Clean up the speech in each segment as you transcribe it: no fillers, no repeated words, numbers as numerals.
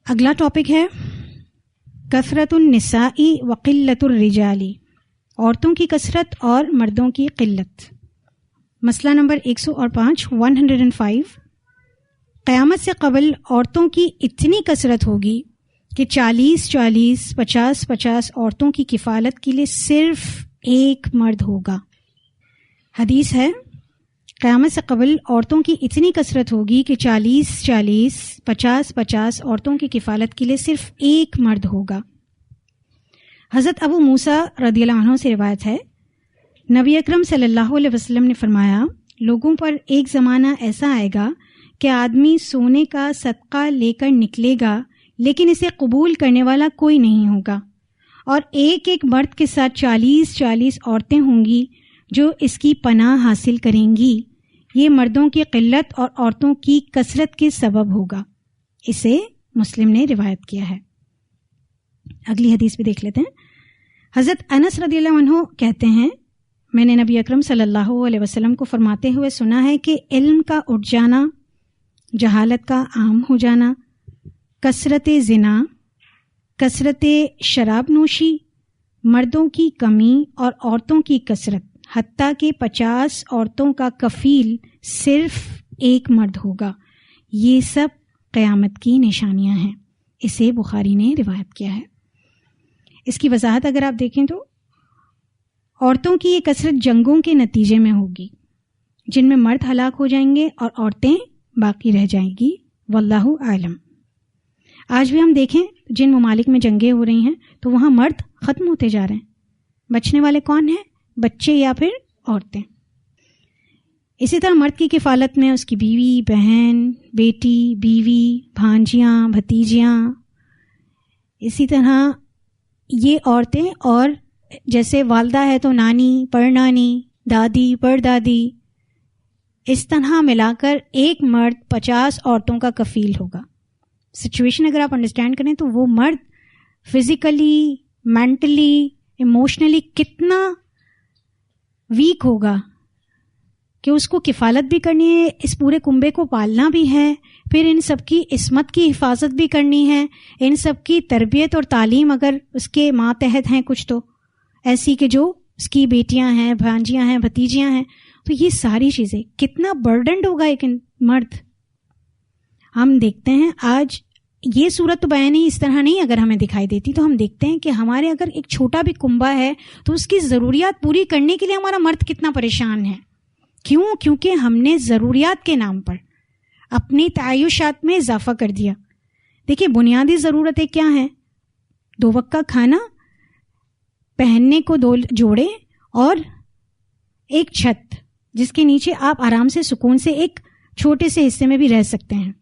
اگلا ٹاپک ہے کثرت النساء وقلت الرجال، عورتوں کی کثرت اور مردوں کی قلت۔ مسئلہ نمبر 105، قیامت سے قبل عورتوں کی اتنی کثرت ہوگی کہ 40 50 عورتوں کی کفالت کے لیے صرف ایک مرد ہوگا۔ حدیث ہے قیامت سے قبل عورتوں کی اتنی کثرت ہوگی کہ 40 50 عورتوں کی کفالت کے لیے صرف ایک مرد ہوگا۔ حضرت ابو موسیٰ رضی اللہ عنہ سے روایت ہے، نبی اکرم صلی اللہ علیہ وسلم نے فرمایا، لوگوں پر ایک زمانہ ایسا آئے گا کہ آدمی سونے کا صدقہ لے کر نکلے گا لیکن اسے قبول کرنے والا کوئی نہیں ہوگا، اور ایک ایک مرد کے ساتھ 40 عورتیں ہوں گی جو اس کی پناہ حاصل کریں گی۔ یہ مردوں کی قلت اور عورتوں کی کثرت کے سبب ہوگا۔ اسے مسلم نے روایت کیا ہے۔ اگلی حدیث بھی دیکھ لیتے ہیں۔ حضرت انس رضی اللہ عنہ کہتے ہیں، میں نے نبی اکرم صلی اللہ علیہ وسلم کو فرماتے ہوئے سنا ہے کہ علم کا اٹھ جانا، جہالت کا عام ہو جانا، کثرت زنا، کثرت شراب نوشی، مردوں کی کمی اور عورتوں کی کثرت، حتیٰ کہ 50 عورتوں کا کفیل صرف ایک مرد ہوگا، یہ سب قیامت کی نشانیاں ہیں۔ اسے بخاری نے روایت کیا ہے۔ اس کی وضاحت اگر آپ دیکھیں تو عورتوں کی یہ کثرت جنگوں کے نتیجے میں ہوگی جن میں مرد ہلاک ہو جائیں گے اور عورتیں باقی رہ جائیں گی، واللہ اعلم۔ آج بھی ہم دیکھیں جن ممالک میں جنگیں ہو رہی ہیں تو وہاں مرد ختم ہوتے جا رہے ہیں، بچنے والے کون ہیں؟ بچے یا پھر عورتیں۔ اسی طرح مرد کی کفالت میں اس کی بیوی، بہن، بیٹی، بیوی، بھانجیاں، بھتیجیاں، اسی طرح یہ عورتیں، اور جیسے والدہ ہے تو نانی، پڑنانی، دادی، پردادی، اس طرح ملا کر ایک مرد 50 عورتوں کا کفیل ہوگا۔ سچویشن اگر آپ انڈرسٹینڈ کریں تو وہ مرد فزیکلی، مینٹلی، ایموشنلی کتنا ویک ہوگا کہ اس کو کفالت بھی کرنی ہے، اس پورے کنبے کو پالنا بھی ہے، پھر ان سب کی عصمت کی حفاظت بھی کرنی ہے، ان سب کی تربیت اور تعلیم اگر اس کے ماتحت ہیں کچھ تو ایسی کہ جو اس کی بیٹیاں ہیں، بھانجیاں ہیں، بھتیجیاں ہیں، تو یہ ساری چیزیں کتنا برڈنڈ ہوگا ایک مرد۔ ہم دیکھتے ہیں آج یہ صورت تو بیان ہی اس طرح نہیں اگر ہمیں دکھائی دیتی، تو ہم دیکھتے ہیں کہ ہمارے اگر ایک چھوٹا بھی کنبا ہے تو اس کی ضروریات پوری کرنے کے لیے ہمارا مرد کتنا پریشان ہے۔ کیوں؟ کیونکہ ہم نے ضروریات کے نام پر اپنی تعیشات میں اضافہ کر دیا۔ دیکھیں بنیادی ضرورتیں کیا ہیں؟ 2 وقت کا کھانا، پہننے کو 2 جوڑے، اور ایک چھت جس کے نیچے آپ آرام سے سکون سے ایک چھوٹے سے حصے میں بھی رہ سکتے ہیں۔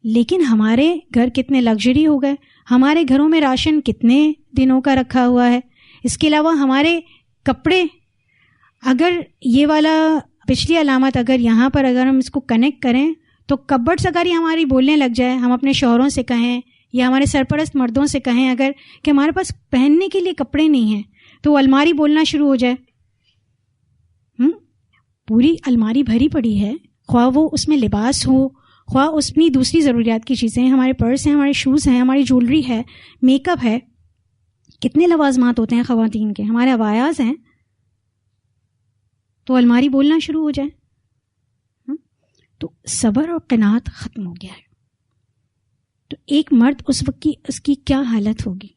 لیکن ہمارے گھر کتنے لگژری ہو گئے، ہمارے گھروں میں راشن کتنے دنوں کا رکھا ہوا ہے، اس کے علاوہ ہمارے کپڑے، اگر یہ والا پچھلی علامت اگر یہاں پر اگر ہم اس کو کنیکٹ کریں تو کبرڈز اگر یہ ہماری بولنے لگ جائے، ہم اپنے شوہروں سے کہیں یا ہمارے سرپرست مردوں سے کہیں اگر کہ ہمارے پاس پہننے کے لیے کپڑے نہیں ہیں، تو الماری بولنا شروع ہو جائے۔ پوری الماری بھری پڑی ہے، خواہ وہ اس میں لباس ہو، خواہ اس میں دوسری ضروریات کی چیزیں ہیں، ہمارے پرس ہیں، ہمارے شوز ہیں، ہماری جولری ہے، میک اپ ہے، کتنے لوازمات ہوتے ہیں خواتین کے، ہمارے عبایاز ہیں، تو الماری بولنا شروع ہو جائے تو صبر اور قناعت ختم ہو گیا ہے۔ تو ایک مرد اس وقت کی اس کی کیا حالت ہوگی؟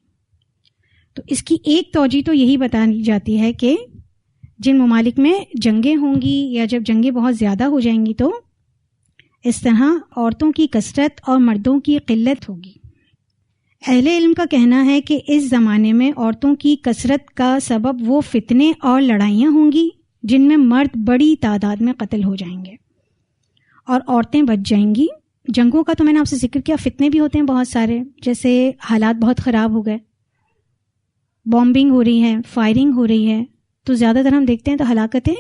تو اس کی ایک توجہ تو یہی بتائی جاتی ہے کہ جن ممالک میں جنگیں ہوں گی یا جب جنگیں بہت زیادہ ہو جائیں گی تو اس طرح عورتوں کی کثرت اور مردوں کی قلت ہوگی۔ اہل علم کا کہنا ہے کہ اس زمانے میں عورتوں کی کثرت کا سبب وہ فتنے اور لڑائیاں ہوں گی جن میں مرد بڑی تعداد میں قتل ہو جائیں گے اور عورتیں بچ جائیں گی۔ جنگوں کا تو میں نے آپ سے ذکر کیا، فتنے بھی ہوتے ہیں بہت سارے، جیسے حالات بہت خراب ہو گئے، بامبنگ ہو رہی ہے، فائرنگ ہو رہی ہے، تو زیادہ تر ہم دیکھتے ہیں تو ہلاکتیں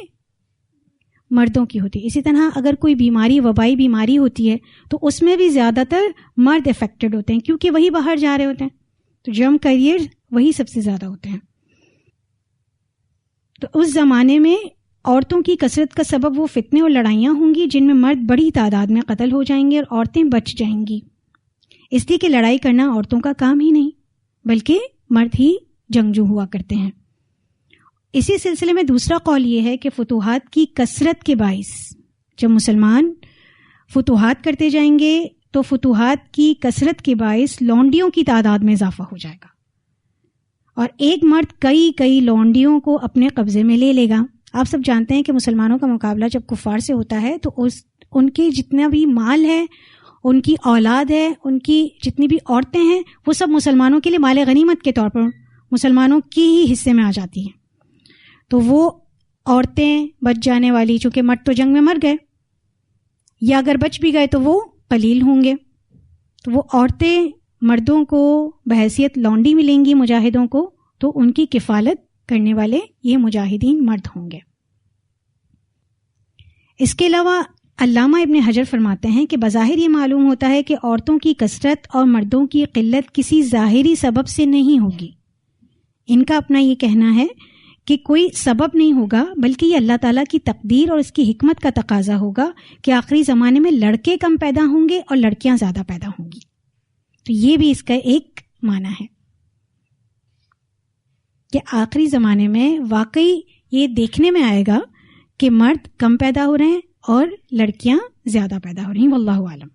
مردوں کی ہوتی ہے۔ اسی طرح اگر کوئی بیماری، وبائی بیماری ہوتی ہے تو اس میں بھی زیادہ تر مرد افیکٹڈ ہوتے ہیں کیونکہ وہی باہر جا رہے ہوتے ہیں، تو جرم کیریئر وہی سب سے زیادہ ہوتے ہیں۔ تو اس زمانے میں عورتوں کی کثرت کا سبب وہ فتنے اور لڑائیاں ہوں گی جن میں مرد بڑی تعداد میں قتل ہو جائیں گے اور عورتیں بچ جائیں گی۔ اس لیے کہ لڑائی کرنا عورتوں کا کام ہی نہیں بلکہ مرد ہی جنگجو ہوا کرتے ہیں۔ اسی سلسلے میں دوسرا قول یہ ہے کہ فتوحات کی کثرت کے باعث جب مسلمان فتوحات کرتے جائیں گے تو فتوحات کی کثرت کے باعث لونڈیوں کی تعداد میں اضافہ ہو جائے گا اور ایک مرد کئی لونڈیوں کو اپنے قبضے میں لے لے گا۔ آپ سب جانتے ہیں کہ مسلمانوں کا مقابلہ جب کفار سے ہوتا ہے تو ان کے جتنا بھی مال ہے، ان کی اولاد ہے، ان کی جتنی بھی عورتیں ہیں، وہ سب مسلمانوں کے لیے مال غنیمت کے طور پر مسلمانوں کی ہی حصے میں آ جاتی ہیں۔ تو وہ عورتیں بچ جانے والی، چونکہ مرد تو جنگ میں مر گئے، یا اگر بچ بھی گئے تو وہ قلیل ہوں گے، تو وہ عورتیں مردوں کو بحیثیت لونڈی ملیں گی مجاہدوں کو، تو ان کی کفالت کرنے والے یہ مجاہدین مرد ہوں گے۔ اس کے علاوہ علامہ ابن حجر فرماتے ہیں کہ بظاہر یہ معلوم ہوتا ہے کہ عورتوں کی کثرت اور مردوں کی قلت کسی ظاہری سبب سے نہیں ہوگی۔ ان کا اپنا یہ کہنا ہے کہ کوئی سبب نہیں ہوگا بلکہ یہ اللہ تعالیٰ کی تقدیر اور اس کی حکمت کا تقاضا ہوگا کہ آخری زمانے میں لڑکے کم پیدا ہوں گے اور لڑکیاں زیادہ پیدا ہوں گی۔ تو یہ بھی اس کا ایک معنی ہے کہ آخری زمانے میں واقعی یہ دیکھنے میں آئے گا کہ مرد کم پیدا ہو رہے ہیں اور لڑکیاں زیادہ پیدا ہو رہی ہیں، واللہ عالم۔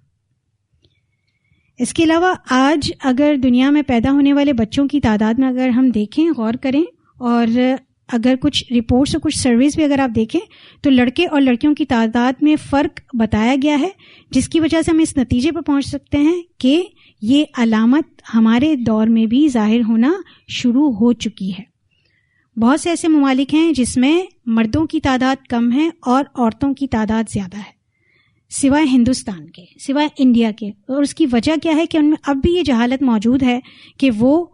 اس کے علاوہ آج اگر دنیا میں پیدا ہونے والے بچوں کی تعداد میں اگر ہم دیکھیں، غور کریں، اور اگر کچھ رپورٹس اور کچھ سرویز بھی اگر آپ دیکھیں تو لڑکے اور لڑکیوں کی تعداد میں فرق بتایا گیا ہے، جس کی وجہ سے ہم اس نتیجے پر پہنچ سکتے ہیں کہ یہ علامت ہمارے دور میں بھی ظاہر ہونا شروع ہو چکی ہے۔ بہت سے ایسے ممالک ہیں جس میں مردوں کی تعداد کم ہے اور عورتوں کی تعداد زیادہ ہے، سوائے ہندوستان کے، سوائے انڈیا کے۔ اور اس کی وجہ کیا ہے کہ ان میں اب بھی یہ جہالت موجود ہے کہ وہ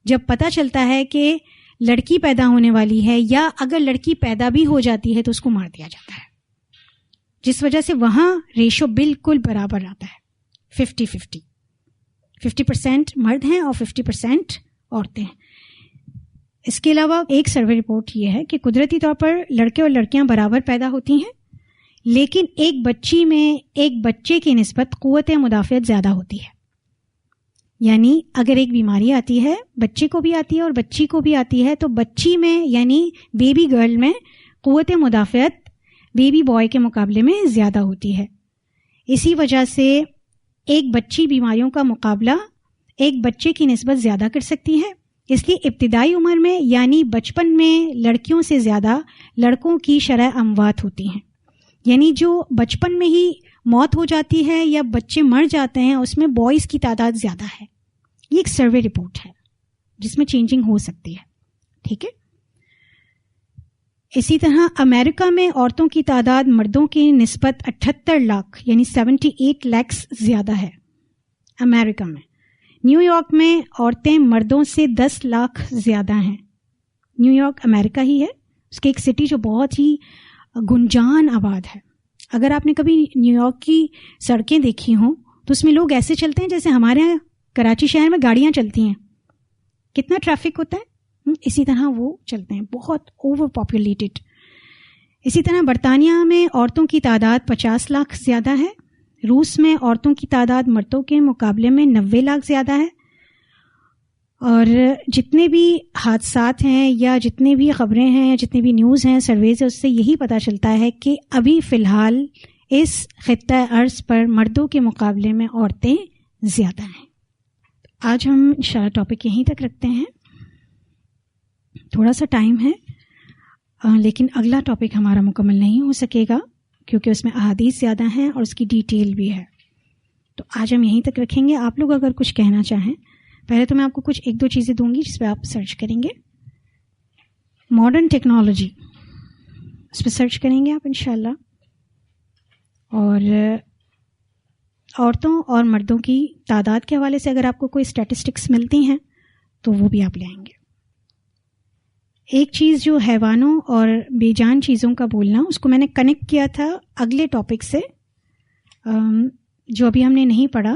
جب پتہ چلتا ہے کہ لڑکی پیدا ہونے والی ہے یا اگر لڑکی پیدا بھی ہو جاتی ہے تو اس کو مار دیا جاتا ہے، جس وجہ سے وہاں ریشو بالکل برابر آتا ہے، 50% مرد ہیں اور 50% عورتیں ہیں۔ اس کے علاوہ ایک سروے رپورٹ یہ ہے کہ قدرتی طور پر لڑکے اور لڑکیاں برابر پیدا ہوتی ہیں، لیکن ایک بچی میں ایک بچے کی نسبت قوت مدافعت زیادہ ہوتی ہے۔ یعنی اگر ایک بیماری آتی ہے، بچے کو بھی آتی ہے اور بچی کو بھی آتی ہے، تو بچی میں یعنی بیبی گرل میں قوت مدافعت بیبی بوائے کے مقابلے میں زیادہ ہوتی ہے۔ اسی وجہ سے ایک بچی بیماریوں کا مقابلہ ایک بچے کی نسبت زیادہ کر سکتی ہے، اس لیے ابتدائی عمر میں یعنی بچپن میں لڑکیوں سے زیادہ لڑکوں کی شرح اموات ہوتی ہیں۔ یعنی جو بچپن میں ہی موت ہو جاتی ہے یا بچے مر جاتے ہیں، اس میں بوائز کی تعداد زیادہ ہے۔ یہ ایک سروے رپورٹ ہے جس میں چینجنگ ہو سکتی ہے، ٹھیک ہے۔ اسی طرح امریکہ میں عورتوں کی تعداد مردوں کی نسبت 78 لاکھ یعنی 78 لاکھ زیادہ ہے امریکہ میں۔ نیو یارک میں عورتیں مردوں سے 10 لاکھ زیادہ ہیں۔ نیو یارک امریکہ ہی ہے، اس کے ایک سٹی جو بہت ہی گنجان آباد ہے۔ اگر آپ نے کبھی نیو یارک کی سڑکیں دیکھی ہوں تو اس میں لوگ ایسے چلتے ہیں جیسے ہمارے یہاں کراچی شہر میں گاڑیاں چلتی ہیں، کتنا ٹریفک ہوتا ہے، اسی طرح وہ چلتے ہیں، بہت اوور پاپولیٹڈ۔ اسی طرح برطانیہ میں عورتوں کی تعداد 50 لاکھ زیادہ ہے، روس میں عورتوں کی تعداد مردوں کے مقابلے میں 90 لاکھ زیادہ ہے۔ اور جتنے بھی حادثات ہیں یا جتنے بھی خبریں ہیں یا جتنے بھی نیوز ہیں، سرویز ہیں، اس سے یہی پتہ چلتا ہے کہ ابھی فی الحال اس خطہ ارض پر مردوں کے مقابلے میں عورتیں زیادہ ہیں۔ آج ہم انشاءاللہ ٹاپک یہیں تک رکھتے ہیں، تھوڑا سا ٹائم ہے لیکن اگلا ٹاپک ہمارا مکمل نہیں ہو سکے گا کیونکہ اس میں احادیث زیادہ ہیں اور اس کی ڈیٹیل بھی ہے، تو آج ہم یہیں تک رکھیں گے۔ آپ لوگ اگر کچھ کہنا چاہیں، پہلے تو میں آپ کو کچھ 1-2 چیزیں دوں گی جس پہ آپ سرچ کریں گے۔ ماڈرن ٹیکنالوجی، اس پہ سرچ کریں گے آپ انشاءاللہ، اور عورتوں اور مردوں کی تعداد کے حوالے سے اگر آپ کو کوئی اسٹیٹسٹکس ملتی ہیں تو وہ بھی آپ لے آئیں گے۔ ایک چیز جو حیوانوں اور بے جان چیزوں کا بولنا، اس کو میں نے کنیکٹ کیا تھا اگلے ٹاپک سے جو ابھی ہم نے نہیں پڑھا،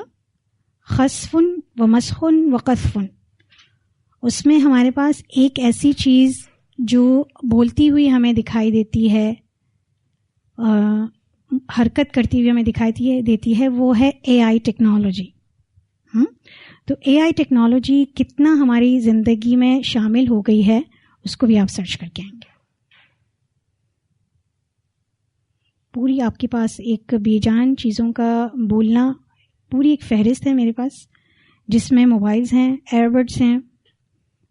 خسفن و مسخن و قذفن۔ اس میں ہمارے پاس ایک ایسی چیز جو بولتی ہوئی ہمیں دکھائی دیتی ہے، حرکت کرتی ہوئی ہمیں دکھائی دیتی ہے، وہ ہے اے آئی ٹیکنالوجی۔ تو اے آئی ٹیکنالوجی کتنا ہماری زندگی میں شامل ہو گئی ہے اس کو بھی آپ سرچ کر کے آئیں گے. پوری آپ کے پاس ایک بے جان چیزوں کا بولنا، پوری ایک فہرست ہے میرے پاس، جس میں موبائلز ہیں، ایئر بڈس ہیں،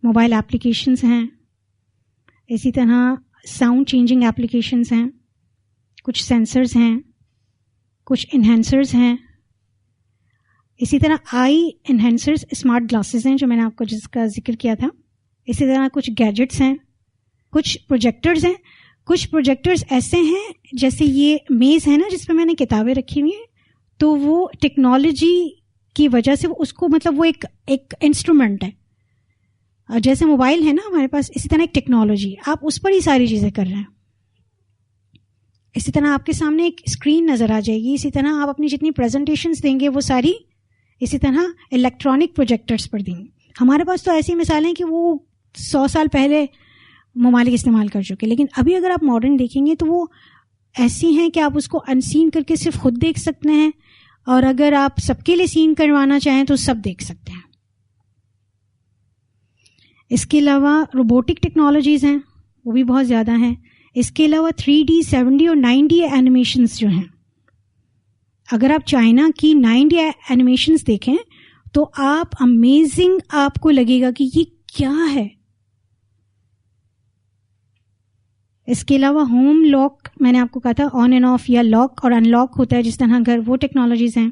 موبائل اپلیکیشنز ہیں، اسی طرح ساؤنڈ چینجنگ اپلیکیشنز ہیں، کچھ سینسرز ہیں، کچھ انہینسرز ہیں، اسی طرح آئی انہینسرز اسمارٹ گلاسز ہیں جو میں نے آپ کو جس کا ذکر کیا تھا، اسی طرح کچھ گیجٹس ہیں، کچھ پروجیکٹرز ہیں. کچھ پروجیکٹرز ایسے ہیں جیسے یہ میز ہے نا جس پہ میں نے کتابیں رکھی ہوئی ہیں، تو وہ ٹیکنالوجی کی وجہ سے اس کو مطلب وہ ایک انسٹرومنٹ ہے. جیسے موبائل ہے نا ہمارے پاس، اسی طرح ایک ٹیکنالوجی، آپ اس پر ہی ساری چیزیں کر رہے ہیں. اسی طرح آپ کے سامنے ایک اسکرین نظر آ جائے گی، اسی طرح آپ اپنی جتنی پریزنٹیشنز دیں گے وہ ساری اسی طرح الیکٹرانک پروجیکٹرز پر دیں گے. ہمارے پاس تو ایسی مثالیں ہیں کہ وہ 100 سال پہلے ممالک استعمال کر چکے، لیکن ابھی اگر آپ ماڈرن دیکھیں گے تو وہ ایسی ہیں کہ آپ اس کو ان سین کر کے صرف خود دیکھ سکتے ہیں، اور اگر آپ سب کے لیے سین کروانا چاہیں تو سب دیکھ سکتے ہیں. اس کے علاوہ روبوٹک ٹیکنالوجیز ہیں، وہ بھی بہت زیادہ ہیں. اس کے علاوہ 3D 7D اور 9D اینیمیشنز جو ہیں، اگر آپ چائنا کی 9D اینیمیشنز دیکھیں تو آپ امیزنگ آپ کو لگے گا کہ یہ کیا ہے. اس کے علاوہ ہوم لاک، میں نے آپ کو کہا تھا آن اینڈ آف یا لاک اور ان لاک ہوتا ہے جس طرح گھر، وہ ٹیکنالوجیز ہیں.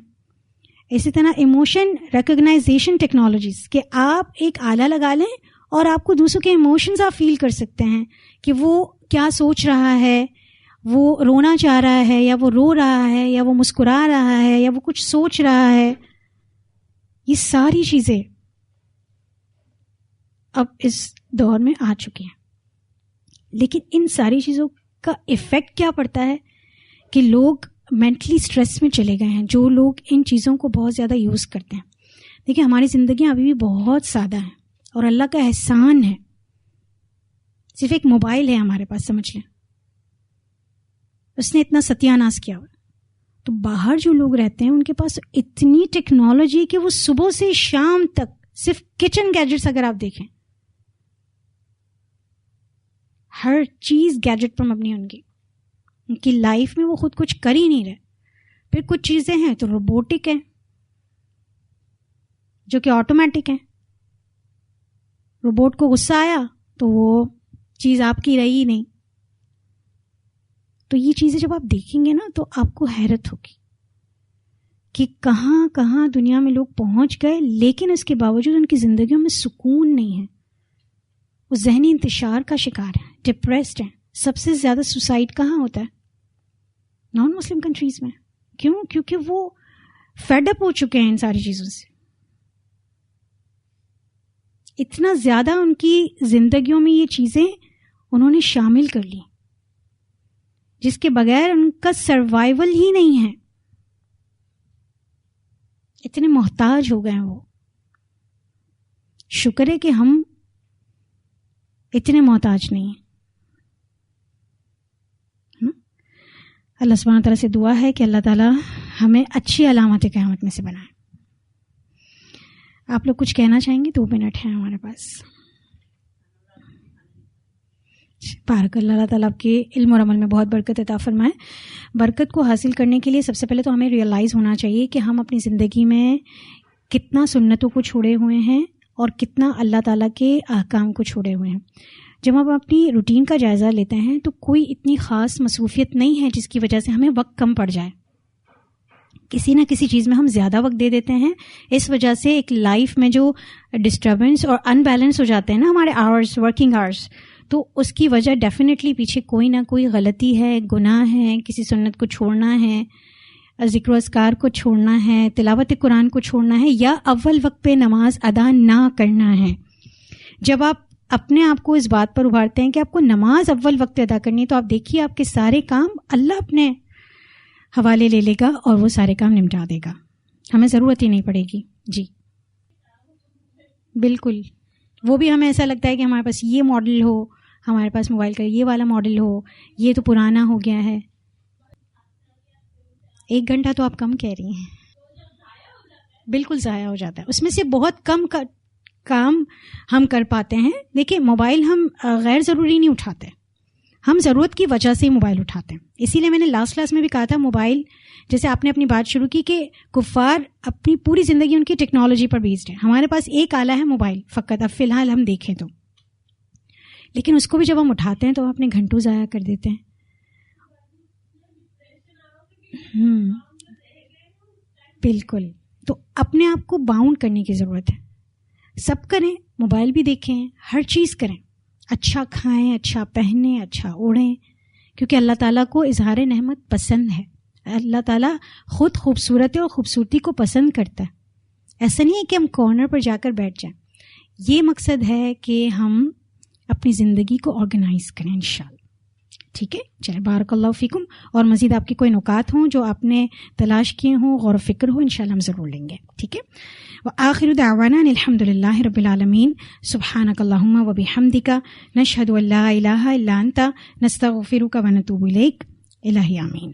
اسی طرح ایموشن ریکگنائزیشن ٹیکنالوجیز، کہ آپ ایک آلہ لگا لیں اور آپ کو دوسروں کے ایموشنز آپ فیل کر سکتے ہیں کہ وہ کیا سوچ رہا ہے، وہ رونا چاہ رہا ہے یا وہ رو رہا ہے یا وہ مسکرا رہا ہے یا وہ کچھ سوچ رہا ہے. یہ ساری چیزیں اب اس دور میں آ چکی ہیں. لیکن ان ساری چیزوں کا ایفیکٹ کیا پڑتا ہے کہ لوگ مینٹلی سٹریس میں چلے گئے ہیں، جو لوگ ان چیزوں کو بہت زیادہ یوز کرتے ہیں. دیکھیں ہماری زندگیاں ابھی بھی بہت سادہ ہیں اور اللہ کا احسان ہے، صرف ایک موبائل ہے ہمارے پاس، سمجھ لیں اس نے اتنا ستیہ ناش کیا ہوا. تو باہر جو لوگ رہتے ہیں ان کے پاس اتنی ٹیکنالوجی کہ وہ صبح سے شام تک صرف کچن گیجٹس، اگر آپ دیکھیں ہر چیز گیجٹ پر مبنی ہے. ان کی لائف میں وہ خود کچھ کر ہی نہیں رہے. پھر کچھ چیزیں ہیں تو روبوٹک ہیں جو کہ آٹومیٹک ہیں. روبوٹ کو غصہ آیا تو وہ چیز آپ کی رہی نہیں. تو یہ چیزیں جب آپ دیکھیں گے نا تو آپ کو حیرت ہوگی کہ کہاں کہاں دنیا میں لوگ پہنچ گئے، لیکن اس کے باوجود ان کی زندگیوں میں سکون نہیں ہے. وہ ذہنی انتشار کا شکار ہیں، ڈپریسڈ ہیں. سب سے زیادہ سوسائڈ کہاں ہوتا ہے؟ نان مسلم کنٹریز میں. کیوں؟ کیونکہ وہ فیڈ اپ ہو چکے ہیں ان ساری چیزوں سے. اتنا زیادہ ان کی زندگیوں میں یہ چیزیں انہوں نے شامل کر لی جس کے بغیر ان کا سروائیول ہی نہیں ہے. اتنے محتاج ہو گئے ہیں وہ. شکر ہے کہ ہم اتنے محتاج نہیں ہیں. اللہ سبحانہ تعالیٰ سے دعا ہے کہ اللہ تعالیٰ ہمیں اچھی علامت قیامت میں سے بنائے. آپ لوگ کچھ کہنا چاہیں گے؟ 2 منٹ ہیں ہمارے پاس. بارک اللہ تعالیٰ آپ کے علم اور عمل میں بہت برکت عطا فرمائے. برکت کو حاصل کرنے کے لیے سب سے پہلے تو ہمیں ریئلائز ہونا چاہیے کہ ہم اپنی زندگی میں کتنا سنتوں کو چھوڑے ہوئے ہیں اور کتنا اللہ تعالیٰ کے احکام کو چھوڑے ہوئے ہیں. جب ہم اپنی روٹین کا جائزہ لیتے ہیں تو کوئی اتنی خاص مصروفیت نہیں ہے جس کی وجہ سے ہمیں وقت کم پڑ جائے. کسی نہ کسی چیز میں ہم زیادہ وقت دے دیتے ہیں. اس وجہ سے ایک لائف میں جو ڈسٹربنس اور ان بیلنس ہو جاتے ہیں نا ہمارے آورس، ورکنگ آورس، تو اس کی وجہ ڈیفینیٹلی پیچھے کوئی نہ کوئی غلطی ہے، گناہ ہے، کسی سنت کو چھوڑنا ہے، ذکر و اذکار کو چھوڑنا ہے، تلاوت قرآن کو چھوڑنا ہے، یا اول وقت پہ نماز ادا نہ کرنا ہے. جب آپ اپنے آپ کو اس بات پر ابھارتے ہیں کہ آپ کو نماز اول وقت ادا کرنی ہے تو آپ دیکھیے آپ کے سارے کام اللہ اپنے حوالے لے لے گا اور وہ سارے کام نمٹا دے گا. ہمیں ضرورت ہی نہیں پڑے گی. جی بالکل. وہ بھی ہمیں ایسا لگتا ہے کہ ہمارے پاس یہ ماڈل ہو، ہمارے پاس موبائل کا یہ والا ماڈل ہو، یہ تو پرانا ہو گیا ہے. 1 گھنٹہ تو آپ کم کہہ رہی ہیں. بالکل ضائع ہو جاتا ہے. اس میں سے بہت کم کام ہم کر پاتے ہیں. دیکھیں موبائل ہم غیر ضروری نہیں اٹھاتے, ہم ضرورت کی وجہ سے ہی موبائل اٹھاتے ہیں. اسی لیے میں نے لاسٹ کلاس میں بھی کہا تھا موبائل, جیسے آپ نے اپنی بات شروع کی کہ کفار اپنی پوری زندگی ان کی ٹیکنالوجی پر بیسڈ ہے. ہمارے پاس ایک آلہ ہے موبائل فقط, اب فی الحال ہم دیکھیں تو, لیکن اس کو بھی جب ہم اٹھاتے ہیں تو ہم اپنے گھنٹوں ضائع کر دیتے ہیں. بالکل. تو اپنے آپ کو باؤنڈ کرنے کی ضرورت ہے. سب کریں, موبائل بھی دیکھیں, ہر چیز کریں, اچھا کھائیں, اچھا پہنیں, اچھا اوڑھیں, کیونکہ اللہ تعالیٰ کو اظہار نعمت پسند ہے. اللہ تعالیٰ خود خوبصورت ہے اور خوبصورتی کو پسند کرتا ہے. ایسا نہیں ہے کہ ہم کارنر پر جا کر بیٹھ جائیں. یہ مقصد ہے کہ ہم اپنی زندگی کو آرگنائز کریں انشاءاللہ. ٹھیک ہے, چلے بارک اللہ فیکم. اور مزید آپ کے کوئی نکات ہوں جو آپ نے تلاش کیے ہوں, غور و فکر ہو, انشاءاللہ ہم ضرور لیں گے. ٹھیک ہے. وآخر دعوانا الحمد للہ رب العالمین. سبحانک اللہم و بحمدک, نشہد ان لا الہ الا انت, نستغفرک و نتوب الیک. الہی آمین.